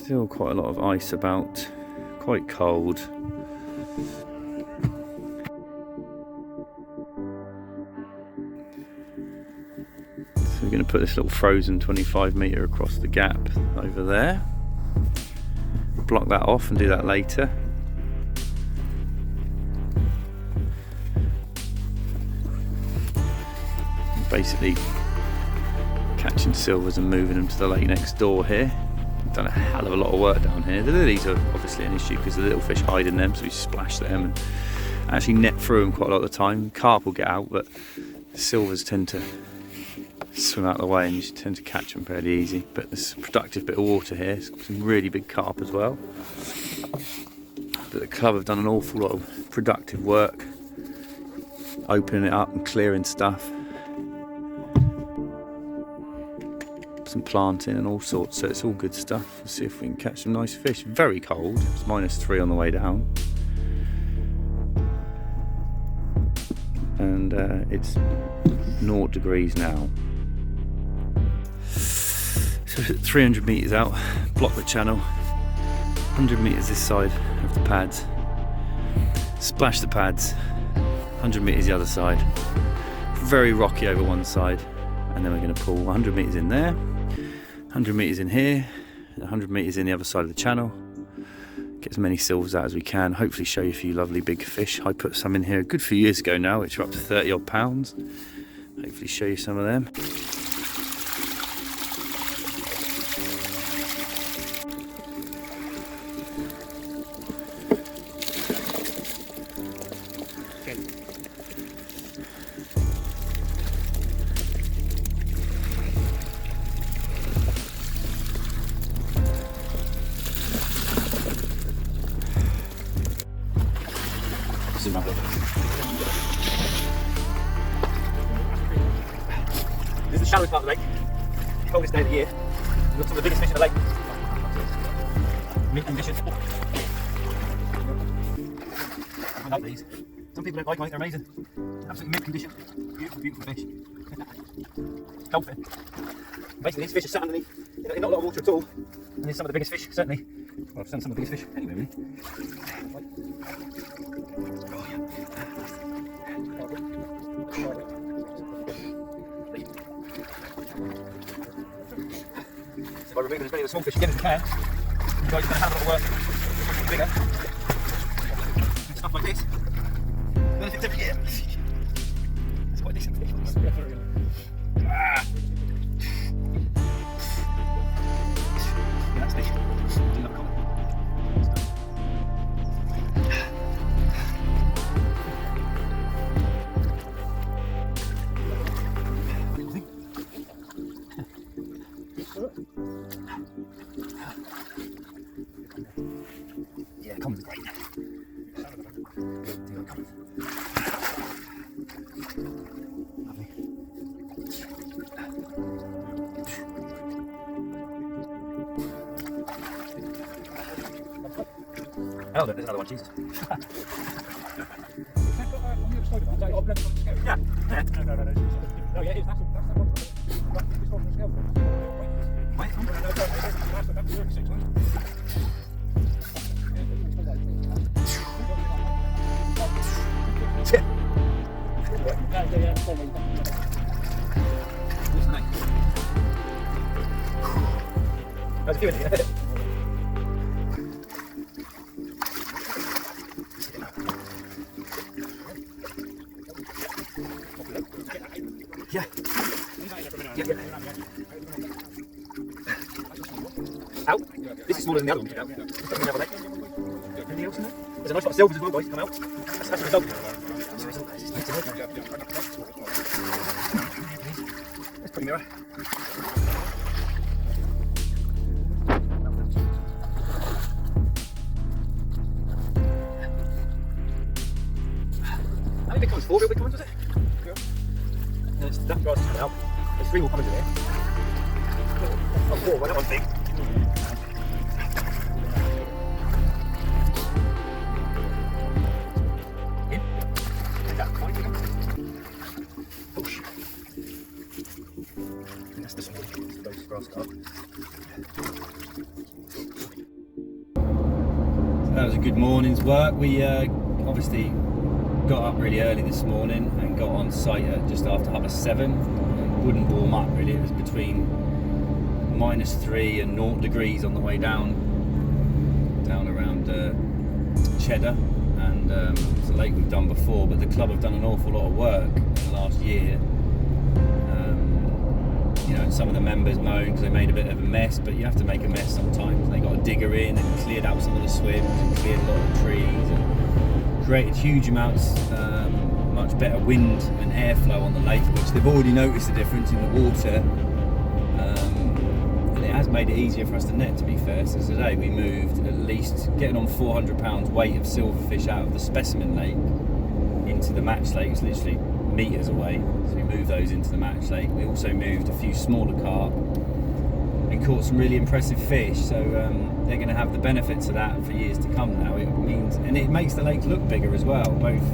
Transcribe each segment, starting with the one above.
Still quite a lot of ice about, quite cold. So we're going to put this little frozen 25 metre across the gap over there. Block that off and do that later. Basically catching silvers and moving them to the lake next door here. Done a hell of a lot of work down here. The lilies are obviously an issue because the little fish hide in them, so we splash them and actually net through them quite a lot of the time. Carp will get out, but the silvers tend to swim out of the way and you tend to catch them fairly easy. But there's a productive bit of water here, some really big carp as well. But the club have done an awful lot of productive work opening it up and clearing stuff, some planting and all sorts, so it's all good stuff. Let's see if we can catch some nice fish. Very cold, it's -3 on the way down, and it's 0 degrees now. So 300 metres out, block the channel, 100 metres this side of the pads, splash the pads, 100 metres the other side, very rocky over one side, and then we're going to pull 100 metres in there, 100 metres in here, 100 metres in the other side of the channel, get as many silvers out as we can, hopefully show you a few lovely big fish. I put some in here a good few years ago now, which are up to 30 odd pounds. Hopefully show you some of them. Zoom out. This is the shallowest part of the lake, coldest day of the year. We've got some of the biggest fish in the lake. Mint condition. I like these. Some people don't like them, I think they're amazing. Absolutely mint condition. Beautiful, beautiful fish. Goldfin. Basically, these fish are sat underneath in not a lot of water at all. And there's some of the biggest fish, certainly. Well, some of the biggest fish anyway, really. So by removing as many of the small fish again as we can, you guys are going to have a lot of work bigger. And stuff like this. Benefits every year. It's quite decent fish. Ah. That's fish. Do love colour. Yeah, commons are great. Lovely. Oh, there's another one, Jesus. Yeah. Oh, yeah, it is. That's the one. There's a few in here. Yeah. Out. This is smaller than the other one. Anything else in there? There's a nice lot of silvers as well, guys. Come out. That's the result. That's pretty mirror. How many big commons? 4 real big commons, was it? Yeah. No, it's that grass is coming out. There's 3 more commons in there. Oh, 4, well, that one's big. That's the small, those grass carp. good morning's work. We obviously got up really early this morning and got on site at just after 7:30. Wouldn't warm up really. It was between -3 and 0 degrees on the way down around Cheddar, and it's a lake we've done before, but the club have done an awful lot of work in the last year. Some of the members moaned because they made a bit of a mess, but you have to make a mess sometimes. They got a digger in and cleared out some of the swims and cleared a lot of trees and created huge amounts, much better wind and airflow on the lake, which they've already noticed the difference in the water. And it has made it easier for us to net, to be fair. So today we moved at least getting on 400 pounds weight of silverfish out of the specimen lake into the match lake. It's literally meters away, so we moved those into the match lake. We also moved a few smaller carp and caught some really impressive fish, so they're going to have the benefits of that for years to come now. It means, and it makes the lake look bigger as well. Both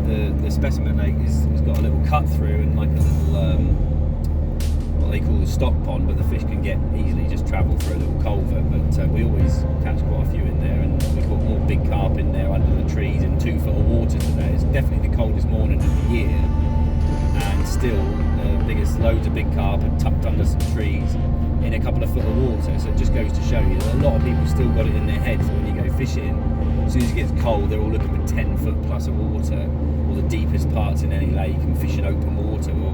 the specimen lake has got a little cut through and like a little what they call a stock pond, but the fish can get easily just travel through a little culvert, but we always catch quite a few in there, and we caught more big carp in there under the trees in 2 foot of water today. It's definitely the coldest morning of the year, and still loads of big carp are tucked under some trees in a couple of foot of water. So it just goes to show you that a lot of people still got it in their heads that when you go fishing, as soon as it gets cold, they're all looking for 10 foot plus of water, or the deepest parts in any lake, and fishing open water. Or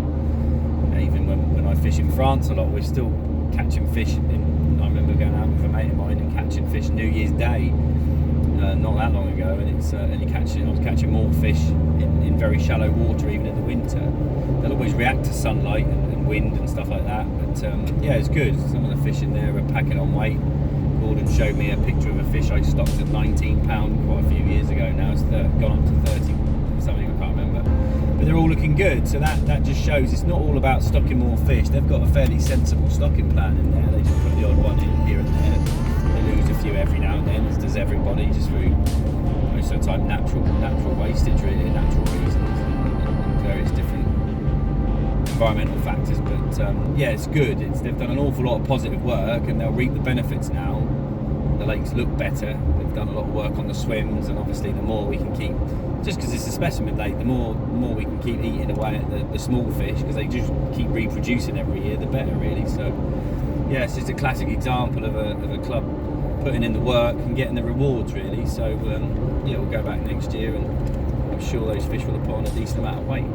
even when I fish in France a lot, we're still catching fish. I remember going out with a mate of mine and catching fish New Year's Day, not that long ago, and I was catching more fish in very shallow water even in the winter. They'll always react to sunlight and wind and stuff like that, but yeah, it's good. Some of the fish in there are packing on weight. Gordon showed me a picture of a fish I stocked at £19 quite a few years ago. Now it's gone up to 30 something, I can't remember, but they're all looking good. So that just shows it's not all about stocking more fish. They've got a fairly sensible stocking plan in there. They just put the odd one in here and there. They lose a few every now and then, as does everybody, just through most of the time natural wastage, really, natural reasons, and various different environmental factors. But yeah, it's good. They've done an awful lot of positive work, and they'll reap the benefits now. The lakes look better. They've done a lot of work on the swims, and obviously the more we can keep, just because it's a specimen lake, the more we can keep eating away at the small fish, because they just keep reproducing every year, the better, really. So yeah, it's just a classic example of a club putting in the work and getting the rewards, really. So yeah, we'll go back next year, and I'm sure those fish will have put on a decent amount of weight.